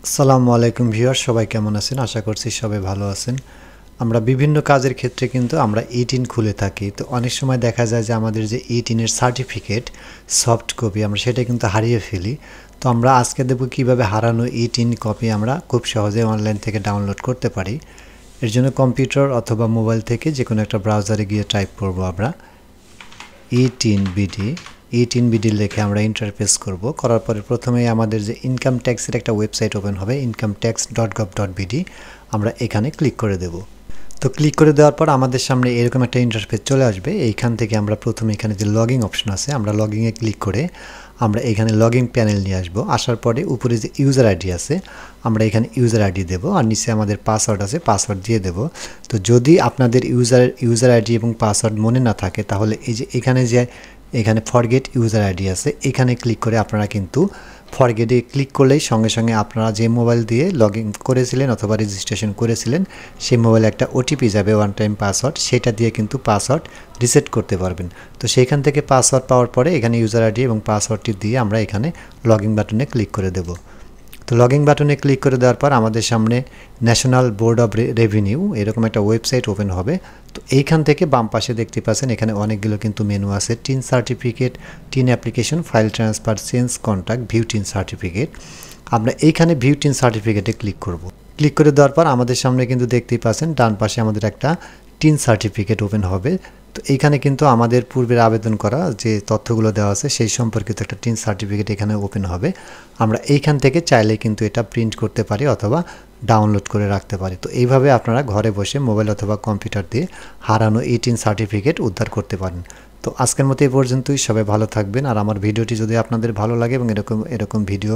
আসসালামু আলাইকুম ভিউয়ার, সবাই কেমন আছেন? আশা করছি সবাই ভালো আছেন। আমরা বিভিন্ন কাজের ক্ষেত্রে কিন্তু আমরা ই-টিন খুলে থাকি। তো অনেক সময় দেখা যায় যে আমাদের যে ই-টিনের সার্টিফিকেট সফট কপি আমরা সেটা কিন্তু হারিয়ে ফেলি। তো আমরা আজকে দেখব কিভাবে হারানো ই-টিন কপি আমরা খুব সহজে অনলাইন থেকে ডাউনলোড করতে পারি। এর জন্য কম্পিউটার অথবা মোবাইল থেকে যে কোনো একটা ব্রাউজারে গিয়ে টাইপ করব আমরা ই-টিন বিডি লিখে আমরা ইন্টারফেস করব। করার পরে প্রথমেই আমাদের যে ইনকাম ট্যাক্সের একটা ওয়েবসাইট ওপেন হবে, incometax.gov.bd। আমরা এখানে ক্লিক করে দেব। তো ক্লিক করে দেওয়ার পর আমাদের সামনে এরকম একটা ইন্টারফেস চলে আসবে। এইখান থেকে আমরা প্রথমে এখানে যে লগইন অপশন আছে, আমরা লগইনে ক্লিক করে আমরা এখানে লগইন প্যানেল নিয়ে আসবো। আসার পরে উপরে যে ইউজার আইডি আছে আমরা এখানে ইউজার আইডি দেবো, আর নিচে আমাদের পাসওয়ার্ড আছে পাসওয়ার্ড দিয়ে দেব। তো যদি আপনাদের ইউজার আইডি এবং পাসওয়ার্ড মনে না থাকে তাহলে এই যে এখানে ফরগেট ইউজার আইডি আছে, এখানে ক্লিক করে আপনারা কিন্তু ফরগেটে ক্লিক করলেই সঙ্গে সঙ্গে আপনারা যে মোবাইল দিয়ে লগ ইন করেছিলেন অথবা রেজিস্ট্রেশন করেছিলেন সেই মোবাইলে একটা ওটিপি যাবে, ওয়ান টাইম পাসওয়ার্ড, সেটা দিয়ে কিন্তু পাসওয়ার্ড রিসেট করতে পারবেন। তো সেইখান থেকে পাসওয়ার্ড পাওয়ার পরে এখানে ইউজার আইডি এবং পাসওয়ার্ডটি দিয়ে আমরা এখানে লগ ইন বাটনে ক্লিক করে দেব। তো লগ ইন বাটনে ক্লিক করে দেওয়ার পর আমাদের সামনে ন্যাশনাল বোর্ড অফ রেভিনিউ এরকম একটা ওয়েবসাইট ওপেন হবে। তো এইখান থেকে বাম পাশে দেখতে পাচ্ছেন এখানে অনেকগুলো কিন্তু মেনু আছে, tin certificate, tin application, file transfer, change contact, view tin certificate. আমরা এইখানে ভিউ টিন সার্টিফিকেটে ক্লিক করব। ক্লিক করে দেওয়ার পর আমাদের সামনে কিন্তু দেখতেই পাচ্ছেন ডান পাশে আমাদের একটা টিন সার্টিফিকেট ওপেন হবে। তো এইখানে কিন্তু আমাদের পূর্বের আবেদন করা যে তথ্যগুলো দেওয়া আছে সেই সম্পর্কিত একটা টিন সার্টিফিকেট এখানে ওপেন হবে। আমরা এইখান থেকে চাইলে কিন্তু এটা প্রিন্ট করতে পারি অথবা ডাউনলোড করে রাখতে পারি। তো এইভাবে আপনারা ঘরে বসে মোবাইল অথবা কম্পিউটার দিয়ে হারানো এই টিন সার্টিফিকেট উদ্ধার করতে পারেন। তো আজকের মতো এই পর্যন্তই, সবাই ভালো থাকবেন। আর আমার ভিডিওটি যদি আপনাদের ভালো লাগে এবং এরকম ভিডিও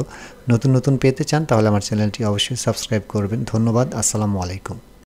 নতুন পেতে চান তাহলে আমার চ্যানেলটি অবশ্যই সাবস্ক্রাইব করবেন। ধন্যবাদ। আসসালামু আলাইকুম।